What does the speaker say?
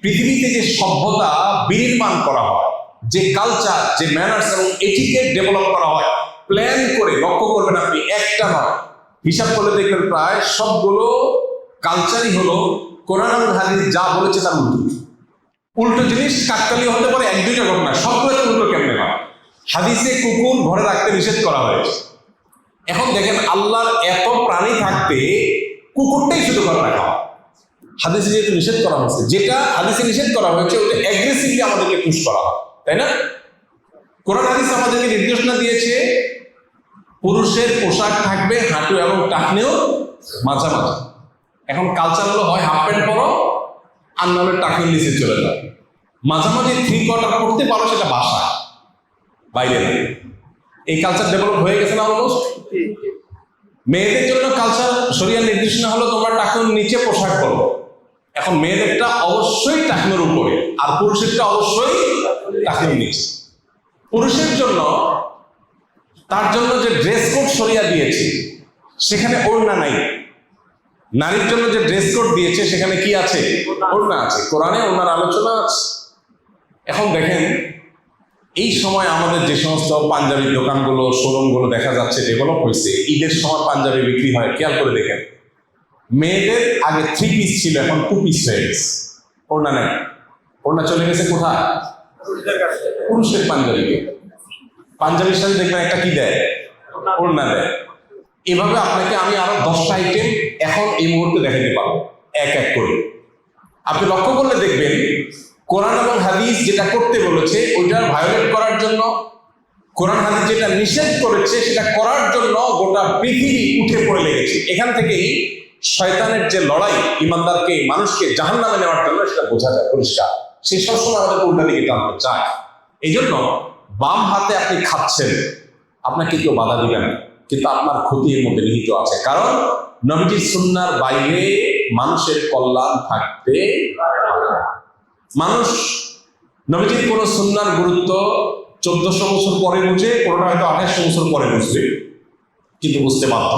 পৃথিবীতে যে সভ্যতা বিনির্মাণ করা হয়, যে কালচার, যে ম্যানার্স এবং এটিকেট ডেভেলপ করা হয় প্ল্যান করে, লক্ষ্য করবেন আপনি, একটা নয়, হিসাব করে দেখবেন প্রায় সবগুলো কালচারই হলো কোরআন এবং হাদিস যা বলেছে তার উল্টো। উল্টো জিনিস কাকতালীয় হতে পারে এক দুইটা ঘটনা, সবগুলো উল্টো কেমনে হয়। হাদিসে কুকুর ঘরে রাখতে নিষেধ করা হয়েছে। এখন দেখেন আল্লাহর এত প্রাণী থাকতে কুকুরটাই শুধু ঘরে রাখা হয়। হাদিসে যেহেতু নিষেধ করা হয়েছে, যেটা হাদিসে নিষেধ করা হয়েছে ওটা অ্যাগ্রেসিভলি আমাদেরকে পুশ করা হয়, তাই না? কোরআন হাদিস আমাদেরকে নির্দেশনা দিয়েছে পুরুষের পোশাক থাকবে হাঁটু এবং টাকনেও মাঝামাঝি। এখন কালচার হলো হয় হাফ প্যান্ট পরো আর নাহলে টাকনির নিচে চলে যাও। মাঝামাঝি 3/4 পড়তে পারো, সেটা বাসা, বাইরে না। এই কালচার ডেভেলপ হয়ে গেছে না অলমোস্ট। মেয়েদের জন্য কালচার শরিয়ার নির্দেশনা হলো তোমরা টাকনুর নিচে পোশাক পরো। এখন মেয়েদেরটা অবশ্যই টাকনুর উপরে আর পুরুষেরটা অবশ্যই টাকনুর নিচে। পুরুষের জন্য তার জন্য যে ড্রেস কোড শরিয়া দিয়েছে সেখানে ওড়না নাই। নারীর জন্য যে ড্রেস কোড দিয়েছে সেখানে কি আছে? ওড়না আছে। কোরআনে ওড়নার আলোচনা আছে। এখন দেখেন এই সময় আমাদের যে সমস্ত পাঞ্জাবির দোকানগুলো, শোরুমগুলো দেখা যাচ্ছে ডেভেলপ হয়েছে, ঈদের সময় পাঞ্জাবি বিক্রি হয়, খেয়াল করে দেখেন মেয়েদের আগে 3 পিস ছিল, এখন 2 পিস হয়ে গেছে। ওড়না নেই, ওড়না চলে গেছে কোথায়? পুরুষের পাঞ্জাবিকে। পাঞ্জাবির সাথে দেখবেন একটা কি দেয়? ওড়না দেয়। এভাবে আপনাকে আমি আরো 10টা আইটেম এখন এই মুহূর্তে দেখাতে পারবো এক এক করে। আপনি লক্ষ্য করলে দেখবেন কোরআন এবং হাদিস যেটা করতে বলেছে ওইটা ভায়োলেট করার জন্য, কোরআন হাদিস যেটা নিষেধ করেছে সেটা করার জন্য গোটা পৃথিবী উঠে পড়ে লেগেছে। এখান থেকেই শয়তানের যে লড়াই ইমানদারকে, মানুষকে জাহান্নামে নেওয়ার জন্য, সেটা বোঝা যায় পরিষ্কার। সে সবসময় আমাদের উল্টা দিকে টানতে চায়। এই জন্য বাম হাতে আপনি খাচ্ছেন, আপনাকে কেউ বাধা দিবে না, কিন্তু আপনার ক্ষতি এর মধ্যে নিহিত আছে। কারণ নবীজির সুন্নাহর বাইরে মানুষের কল্যাণ থাকতে পারে না। মানুষ নবীজির কোন সুন্নাহর গুরুত্ব 1400 বছর পরে বুঝে, কোনটা হয়তো 2800 বছর পরে বুঝবে, কিন্তু বুঝতে বাধ্য।